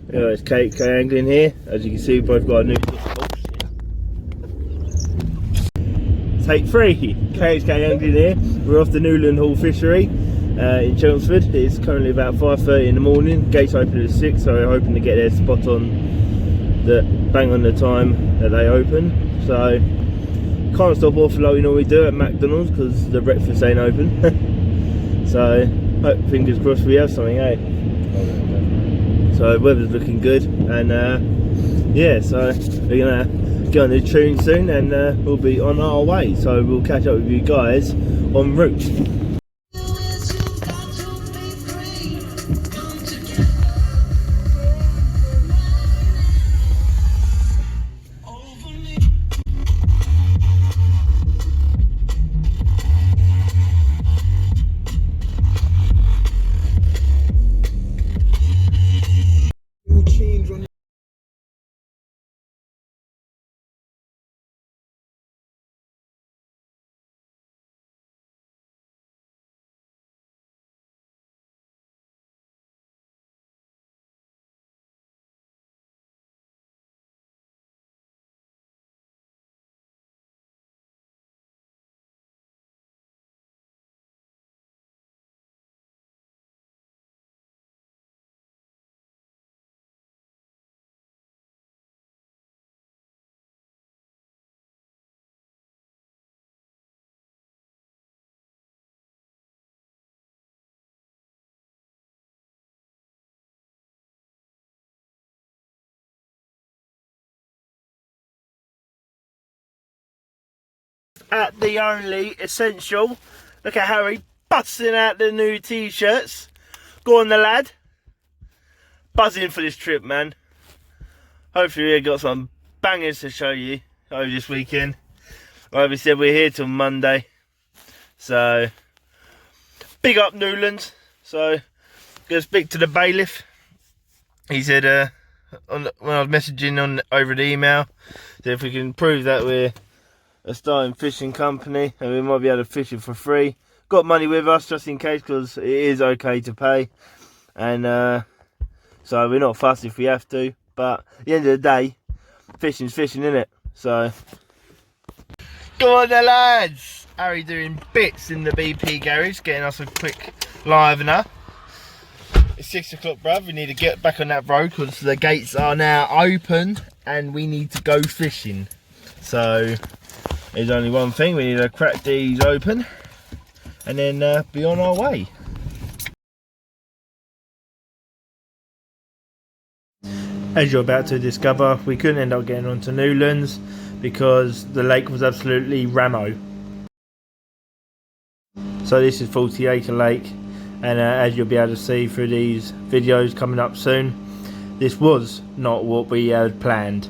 It's KHK angling here. As you can see, we've both got a new Take 3, KHK angling here. We're off the Newland Hall Fishery in Chelmsford. It's currently about 5:30 in the morning. Gates open at 6, so we're hoping to get there spot on the bang on the time that they open. So can't stop offloading all we do at McDonald's because the breakfast ain't open. So hope, fingers crossed we have something, eh? So weather's looking good, and yeah, so we're gonna get on the tune soon, and we'll be on our way. So we'll catch up with you guys en route. At the only essential. Look at Harry busting out the new t-shirts. Go on the lad. Buzzing for this trip, man. Hopefully we've got some bangers to show you over this weekend. Like we said, we're here till Monday. So big up Newlands. So gonna speak to the bailiff. He said when I was messaging over the email, said if we can prove that we're a starting fishing company and we might be able to fish it for free. Got money with us just in case, because it is okay to pay, and so we're not fussed if we have to, but at the end of the day, fishing's fishing, isn't it? So go on the lads. Harry doing bits in the BP garage, getting us a quick livener. It's 6 o'clock, bruv. We need to get back on that road because the gates are now open and we need to go fishing. So there's only one thing, we need to crack these open and then be on our way. As you're about to discover, we couldn't end up getting onto Newlands because the lake was absolutely ramo. So this is 40 acre lake, and as you'll be able to see through these videos coming up soon, this was not what we had planned.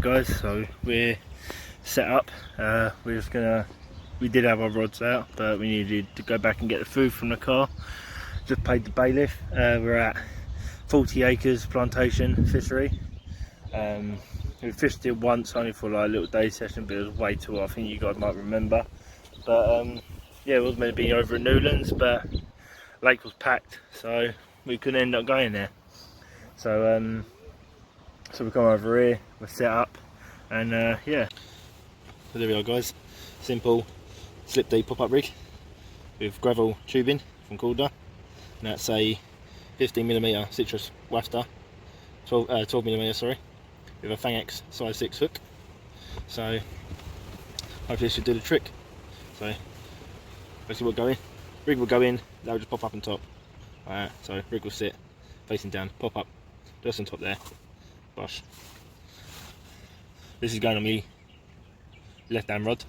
Guys, so we're set up. We did have our rods out, but we needed to go back and get the food from the car. Just paid the bailiff. We're at 40 acres plantation fishery. We fished it once, only for like a little day session, but it was way too hot. I think you guys might remember. But yeah, it was meant to be over at Newlands, but lake was packed, so we couldn't end up going there. So so we come over here, we're set up, and yeah. So there we are, guys. Simple slip deep pop-up rig with gravel tubing from Calder, and that's a 15mm citrus wafter, 12mm, sorry, with a Fang-X size 6 hook. So hopefully this should do the trick. So basically we'll go in, rig will go in, that will just pop up on top. Alright, so rig will sit facing down, pop up just on top there. Bosh. This is going on my left hand rod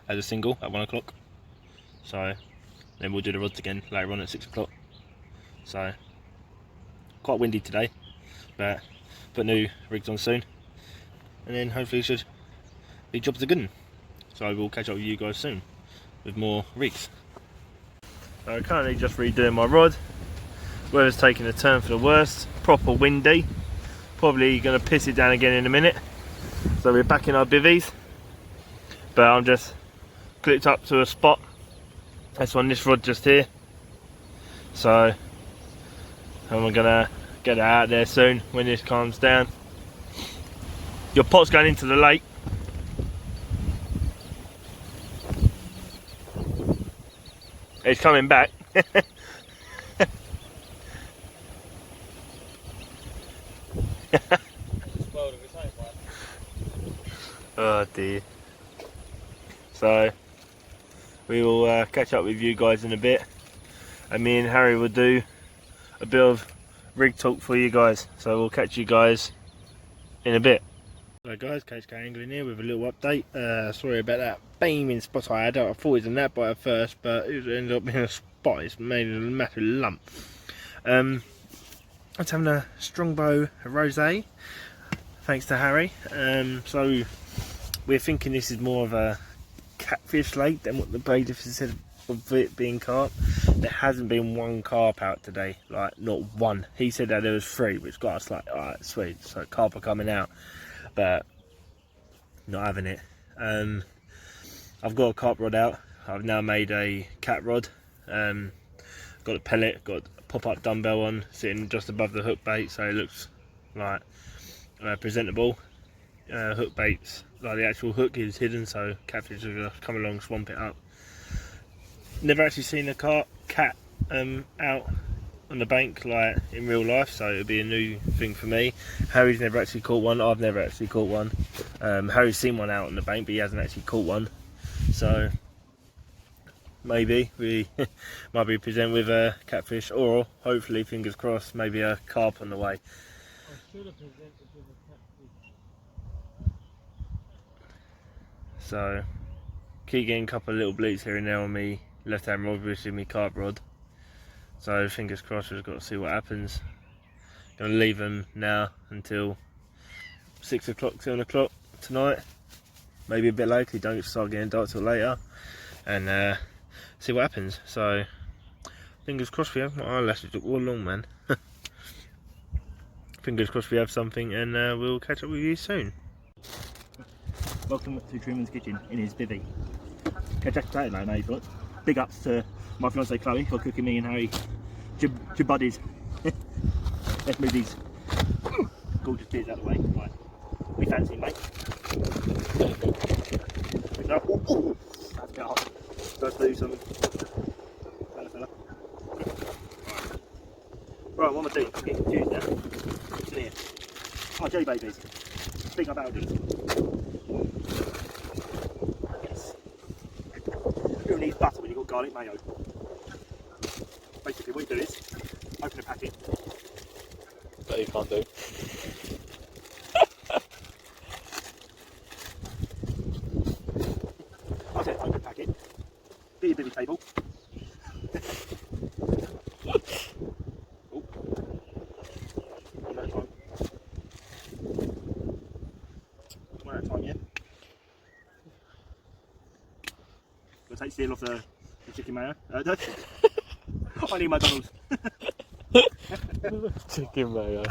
as a single at 1 o'clock. So then we'll do the rods again later on at 6 o'clock. So quite windy today, but put new rigs on soon, and then hopefully should be jobs are good. So we'll catch up with you guys soon with more rigs. So I'm currently just redoing my rod. Weather's taking a turn for the worst. Proper windy. Probably going to piss it down again in a minute. So we're back in our bivvies. But I'm just clipped up to a spot. That's on this rod just here. So and we're going to get it out there soon when this calms down. Your pot's going into the lake. It's coming back. Oh dear. So we will catch up with you guys in a bit, and me and Harry will do a bit of rig talk for you guys. So we'll catch you guys in a bit. Hello guys, KHK Angling here with a little update. Sorry about that beaming spot I had. I thought it was a nap bite at first, but it ended up being a spot. It's made a massive lump. I was having a strongbow rosé, thanks to Harry. So we're thinking this is more of a catfish lake than what the bailiff said of it being carp. There hasn't been one carp out today, like not one. He said that there was 3, which got us like, alright, sweet, so carp are coming out, but not having it. I've got a carp rod out. I've now made a cat rod. Got a pellet, got a pop-up dumbbell on, sitting just above the hook bait, so it looks like presentable. Hook baits, like the actual hook is hidden, so catfish are gonna come along, swamp it up. Never actually seen a cat out on the bank like in real life, so it'll be a new thing for me. Harry's never actually caught one. I've never actually caught one. Harry's seen one out on the bank, but he hasn't actually caught one. So maybe we might be presented with a catfish, or hopefully, fingers crossed, maybe a carp on the way. So keep getting a couple of little bleats here and there on me left hand rod, which is my carp rod. So fingers crossed, we've got to see what happens. Gonna leave them now until 6 o'clock, 7 o'clock tonight. Maybe a bit later, don't start getting dark till later. And see what happens. So fingers crossed we have. My eyelashes look all along, man. Fingers crossed we have something, and we'll catch up with you soon. Welcome to Truman's kitchen in his bivvy. Catch up today, mate, mate. Big ups to my fiancée Chloe for cooking me and Harry buddies. Let's move these gorgeous beers out of the way. Right. We fancy, mate. That's a bit hot. Let's do some fella. Right, what am I doing? I'm getting confused now. What's in here? Oh, jelly babies. Big up Aldi's. Yes. Who needs butter when you've got garlic mayo? Basically what you do is open a packet. That you can't do. I said open a packet. Be your bivvy table. One at a time, yeah? Gonna take seal off the chicken mayo. I need McDonald's. Chicken mayo.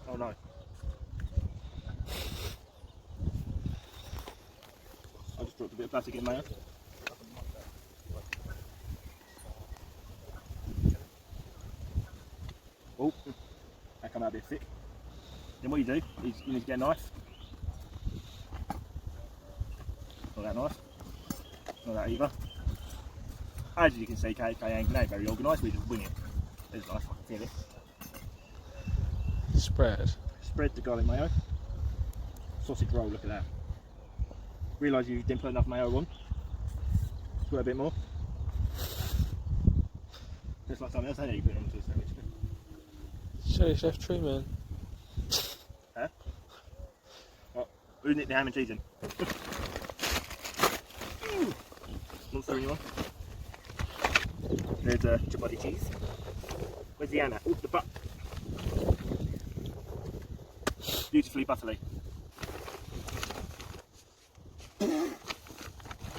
Oh no. I just dropped a bit of plastic in mayo. Oh, that come out a bit thick. Then what you do is you need to get a knife. Not that knife. Not that either. As you can see, KHK ain't very organised, we just wing it. There's a knife, I can feel it. Spread the garlic mayo. Sausage roll, look at that. Realise you didn't put enough mayo on. Put a bit more. Just like something else, I know you put it onto a sandwich. Show you Chef Truman. Huh? What? Who nicked the ham and cheese in? Not throwing you on. There's chibody cheese. Where's the ham at? Oh, the butt. Beautifully butterly.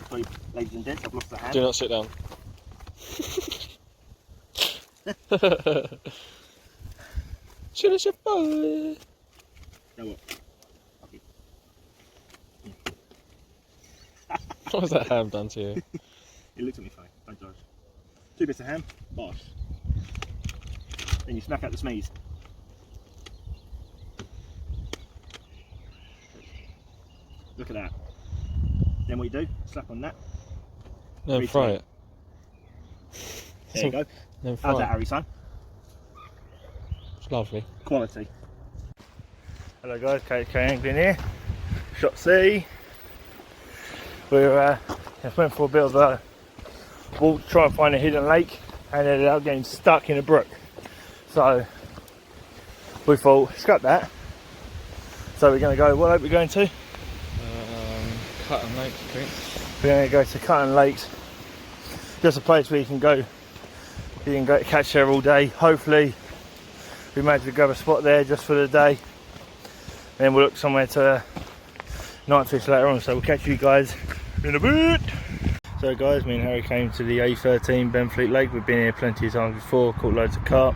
Sorry, ladies and gents, I've lost the hand. Do not sit down. Chili chef boy. Now what? What has that ham done to you? It looks at me funny, don't judge. 2 bits of ham, bosh. Then you smack out the smeeze. Look at that. Then what you do, slap on that. No, fry it. There you go. No, How's that, fry it. Harry, son? It's lovely. Quality. Hello guys, KHK Angling here. Shot C. We're just went for a bit of a walk to try and find a hidden lake and ended up getting stuck in a brook. So we thought, scrap that. So we're going to go, what lake are we going to? Cutting Lake, I think. We're going to go to Cutting Lakes. Just a place where you can go catch there all day. Hopefully we manage to grab a spot there just for the day. Then we'll look somewhere to night fish later on. So we'll catch you guys in a bit. So guys, me and Harry came to the A13 Benfleet Lake. We've been here plenty of times before, caught loads of carp.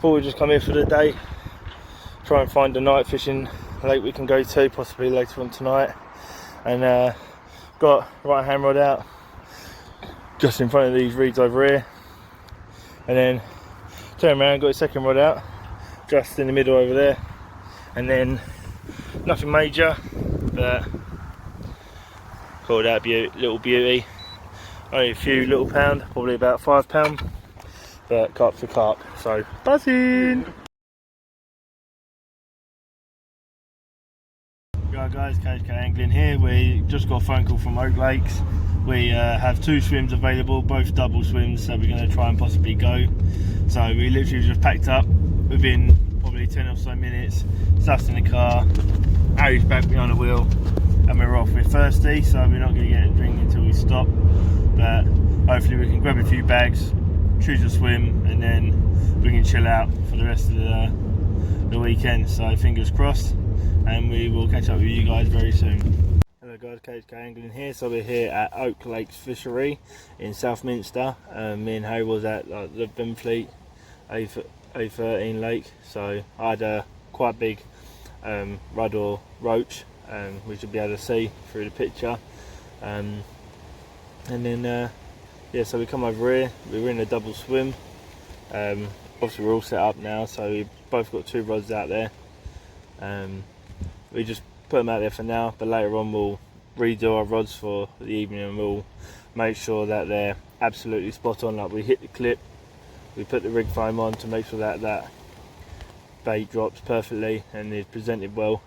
Thought we'd just come here for the day, try and find a night fishing lake we can go to, possibly later on tonight. And got right hand rod out just in front of these reeds over here, and then turned around, got a second rod out just in the middle over there, and then nothing major, but caught that little beauty. Only a few little pound, probably about £5, but carp for carp, so buzzing. Right guys, KHK Angling here. We just got a phone call from Oak Lakes. We have 2 swims available, both double swims, so we're going to try and possibly go. So we literally just packed up within probably 10 or so minutes, stuffed in the car, Harry's back behind the wheel, and we're off. We're thirsty, so we're not going to get a drink until we stop, but hopefully we can grab a few bags, choose a swim, and then we can chill out for the rest of the weekend. So fingers crossed, and we will catch up with you guys very soon. Hello guys, KHK Angling here. So we're here at Oak Lakes Fishery in Southminster. Me and Harry was at the Benfleet A13 lake. So I had a quite big rudd or roach, we should be able to see through the picture. And then yeah, so we come over here. We were in a double swim. Obviously we're all set up now, so we've both got 2 rods out there. We just put them out there for now, but later on we'll redo our rods for the evening, and we'll make sure that they're absolutely spot on. Like we hit the clip, we put the rig foam on to make sure that that bait drops perfectly and is presented well.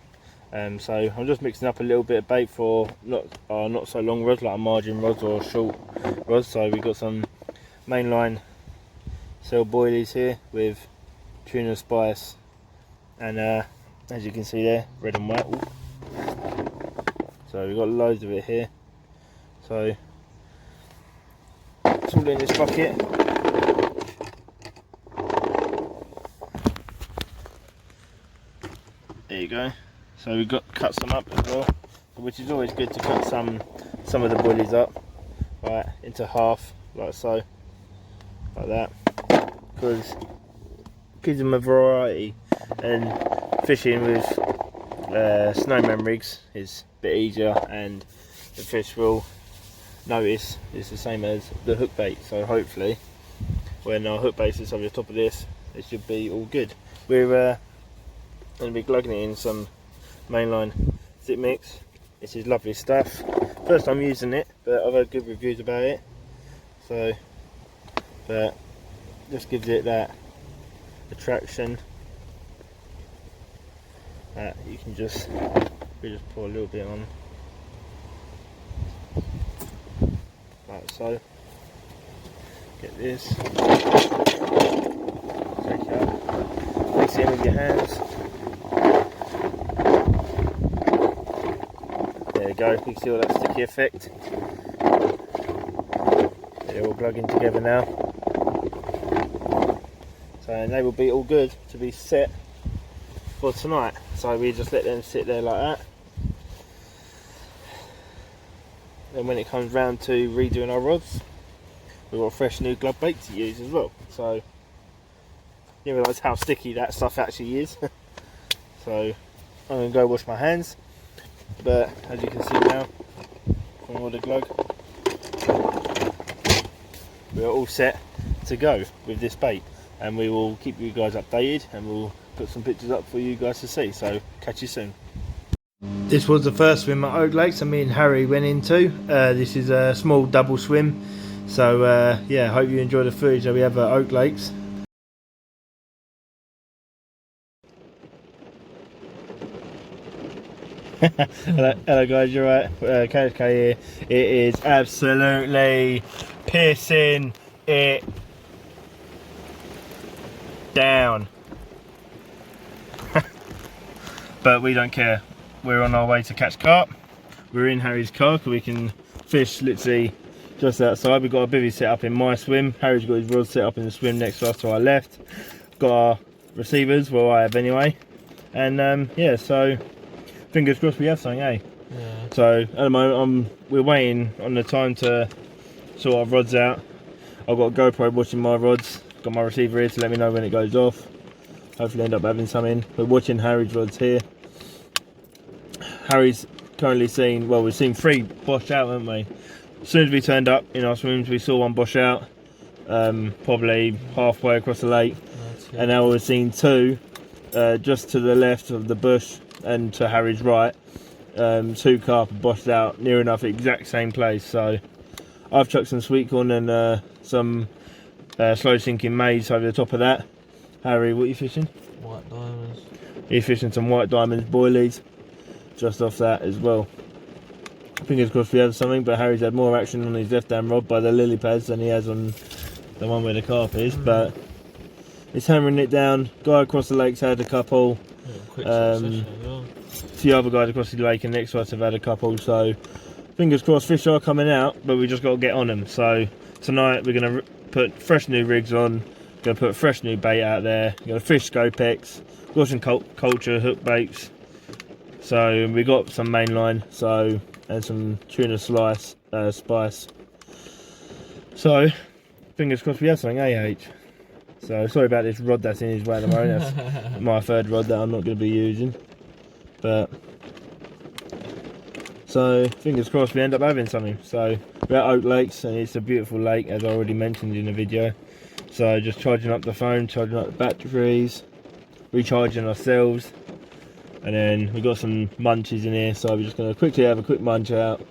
So I'm just mixing up a little bit of bait for not so long rods, like margin rods or short rods. So we've got some mainline cell boilies here with tuna spice, and as you can see there, red and white. Ooh. So we've got loads of it here. So it's all in this bucket. There you go. So we've got cut some up as well, which is always good to cut some of the boilies up, right, into half, like so, like that, because it gives them a variety. And fishing with snowman rigs is a bit easier, and the fish will notice it's the same as the hook bait. So hopefully when our hook bait is over the top of this, it should be all good. We're going to be glugging it in some mainline zip mix. This is lovely stuff. First time using it, but I've heard good reviews about it. So, but just gives it that attraction. You can just pour a little bit on, like so. Get this, take it out, mix it in with your hands. There you go, you can see all that sticky effect. They're all plugging together now. So, and they will be all good to be set for tonight. So we just let them sit there like that. Then when it comes round to redoing our rods, we've got a fresh new glove bait to use as well. So Didn't realise how sticky that stuff actually is. So I'm going to go wash my hands. But as you can see now, from all the glug, we're all set to go with this bait. And we will keep you guys updated, and we'll put some pictures up for you guys to see. So catch you soon. This was the first swim at Oak Lakes that me and Harry went into. This is a small double swim. So yeah, hope you enjoy the footage that we have at Oak Lakes. hello guys, you're right. KHK here. It is absolutely pissing it down. But we don't care. We're on our way to catch carp. We're in Harry's car because we can fish literally just outside. We've got a bivvy set up in my swim. Harry's got his rod set up in the swim next to us to our left. Got our receivers, well I have anyway. And yeah, so fingers crossed we have something, eh? Yeah. So at the moment we're waiting on the time to sort our rods out. I've got a GoPro watching my rods. Got my receiver here to let me know when it goes off. Hopefully end up having some in. We're watching Harry's rods here. Harry's currently seen, well, we've seen 3 bosh out, haven't we? As soon as we turned up in our swims, we saw 1 bosh out, probably halfway across the lake. And now we've seen 2 just to the left of the bush and to Harry's right. 2 carp boshed out near enough exact same place. So I've chucked some sweet corn and some slow sinking maize over the top of that. Harry, what are you fishing? White diamonds. You're fishing some white diamonds boilies just off that as well. Fingers crossed we have something, but Harry's had more action on his left hand rod by the lily pads than he has on the one where the carp is. But it's hammering it down. Guy across the lake's had a couple. A few other guys across the lake and next to us have had a couple. So fingers crossed fish are coming out, but we just got to get on them. So tonight we're going to put fresh new rigs on. Going to put fresh new bait out there. Going to fish scopex. Got some culture hook baits. So we got some mainline, so and some tuna slice spice. So fingers crossed we have something, AH. So sorry about this rod that's in his way at the moment. That's my 3rd rod that I'm not going to be using. But so fingers crossed we end up having something. So we're at Oak Lakes and it's a beautiful lake, as I already mentioned in the video. So just charging up the phone, charging up the batteries, recharging ourselves. And then we've got some munchies in here, so we're just going to quickly have a quick munch out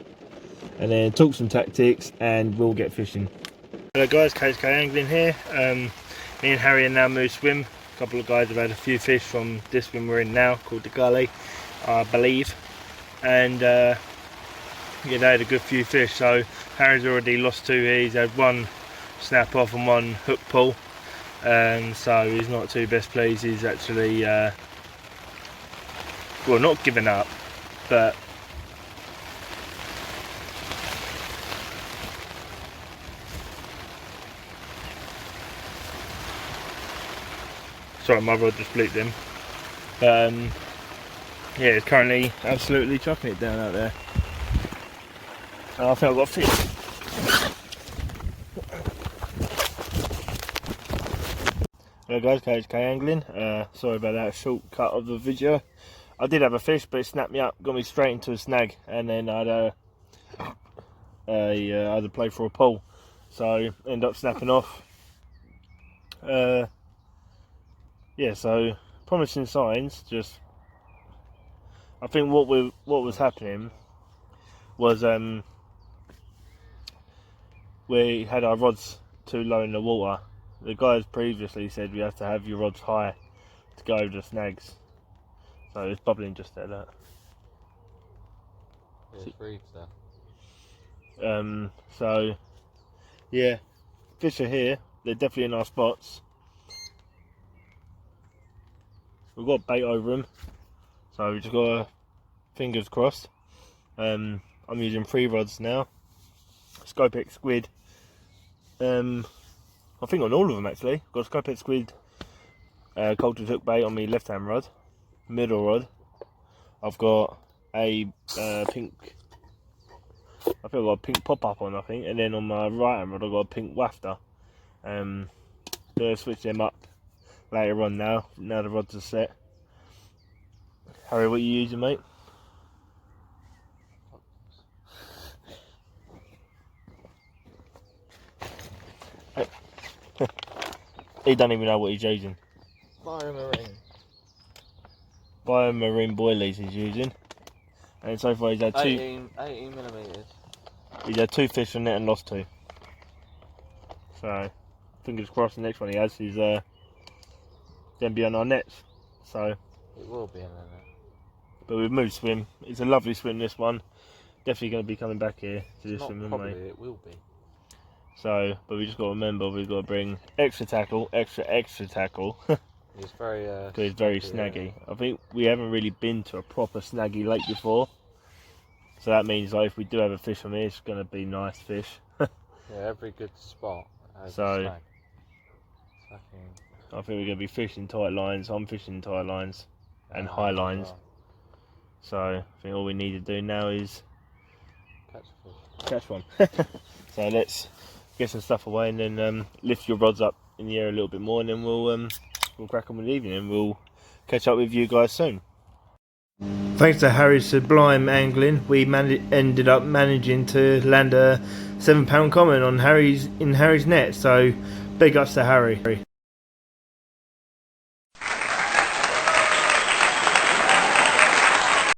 and then talk some tactics and we'll get fishing. Hello guys, KHK Angling here. Me and Harry are now moved swim. A couple of guys have had a few fish from this swim we're in now, called the Gully, I believe. And yeah, they had a good few fish. So Harry's already lost 2 here. He's had 1 snap off and 1 hook pull. So he's not too best pleased. He's actually well, not giving up, but sorry, my rod just bleeped him. Yeah, it's currently absolutely chucking it down out there. And I think I've got a fish. Hello guys, KHK Angling. Sorry about that short cut of the video. I did have a fish, but it snapped me up, got me straight into a snag, and then I had to play for a pull, so end up snapping off. Yeah, so promising signs. Just I think what was happening was we had our rods too low in the water. The guys previously said we have to have your rods high to go over the snags. So it's bubbling just there, that. It's reeds there. So yeah, fish are here. They're definitely in our spots. We've got bait over them, so we just got fingers crossed. I'm using 3 rods now. Scopex squid. I think on all of them actually. Got Scopex squid, cultured hook bait on my left hand rod, middle rod. I've got a pink. I think I've got a pink pop up on, I think, and then on my right hand rod I've got a pink wafter. Switch them up later on now the rods are set. Harry, what are you using, mate? He don't even know what he's using. Biomarine boilies he's using. And so far he's had 18 millimetres. He's had 2 fish on net and lost 2. So, fingers crossed the next one he has is then be on our nets. So It will be in there. but we've moved swim. It's a lovely swim, this one. Definitely going to be coming back here to this Not swim, probably, mate. it will be. So, but we just got to remember we've got to bring extra tackle, extra tackle. It's very Because it's very snaggy. I think we haven't really been to a proper snaggy lake before. So that means like if we do have a fish on here, it's going to be nice fish. Yeah, every good spot has So, a snag. I think we're going to be fishing tight lines. I'm fishing tight lines and high lines. So I think all we need to do now is Catch a fish. catch one. So let's get some stuff away and then lift your rods up in the air a little bit more, and then we'll crack on with the evening and we'll catch up with you guys soon. Thanks to Harry's sublime angling, we ended up managing to land a £7 common on Harry's net. So big ups to Harry.